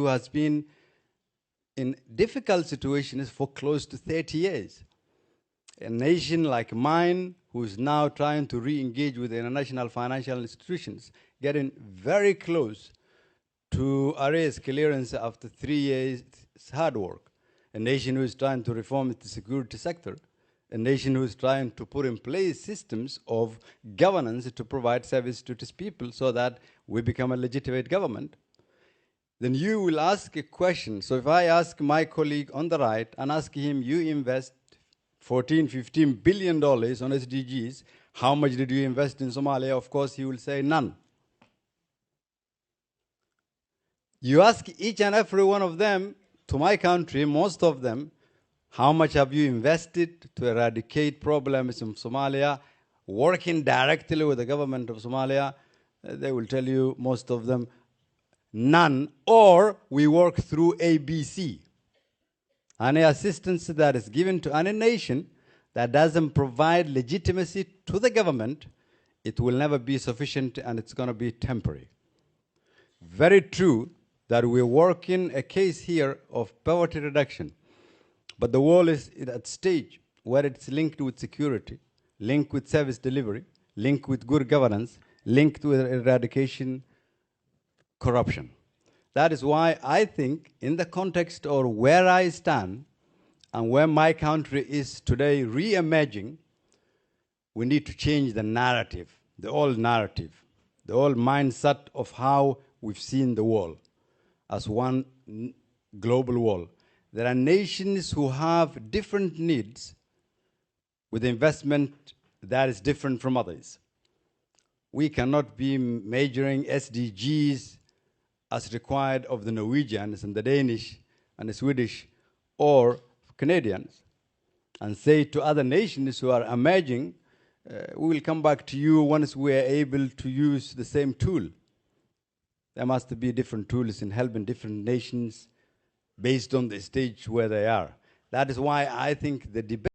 who has been in difficult situations for close to 30 years. A nation like mine, who is now trying to re-engage with the international financial institutions, getting very close to arrest clearance after 3 years hard work. A nation who is trying to reform the security sector. A nation who is trying to put in place systems of governance to provide service to its people so that we become a legitimate government. Then you will ask a question. So if I ask my colleague on the right and ask him, you invest 14, 15 billion dollars on SDGs, how much did you invest in Somalia? Of course, he will say none. You ask each and every one of them, to my country, most of them, how much have you invested to eradicate problems in Somalia, working directly with the government of Somalia? They will tell you, most of them, none, or we work through ABC. Any assistance that is given to any nation that doesn't provide legitimacy to the government, it will never be sufficient and it's going to be temporary. Very true that we're working a case here of poverty reduction, but the world is at a stage where it's linked with security, linked with service delivery, linked with good governance, linked with eradication corruption. That is why I think in the context of where I stand and where my country is today re-emerging, we need to change the narrative, the old mindset of how we've seen the world as one global world. There are nations who have different needs with investment that is different from others. We cannot be measuring SDGs as required of the Norwegians and the Danish and the Swedish or Canadians and say to other nations who are emerging, we will come back to you once we are able to use the same tool. There must be different tools in helping different nations based on the stage where they are. That is why I think the debate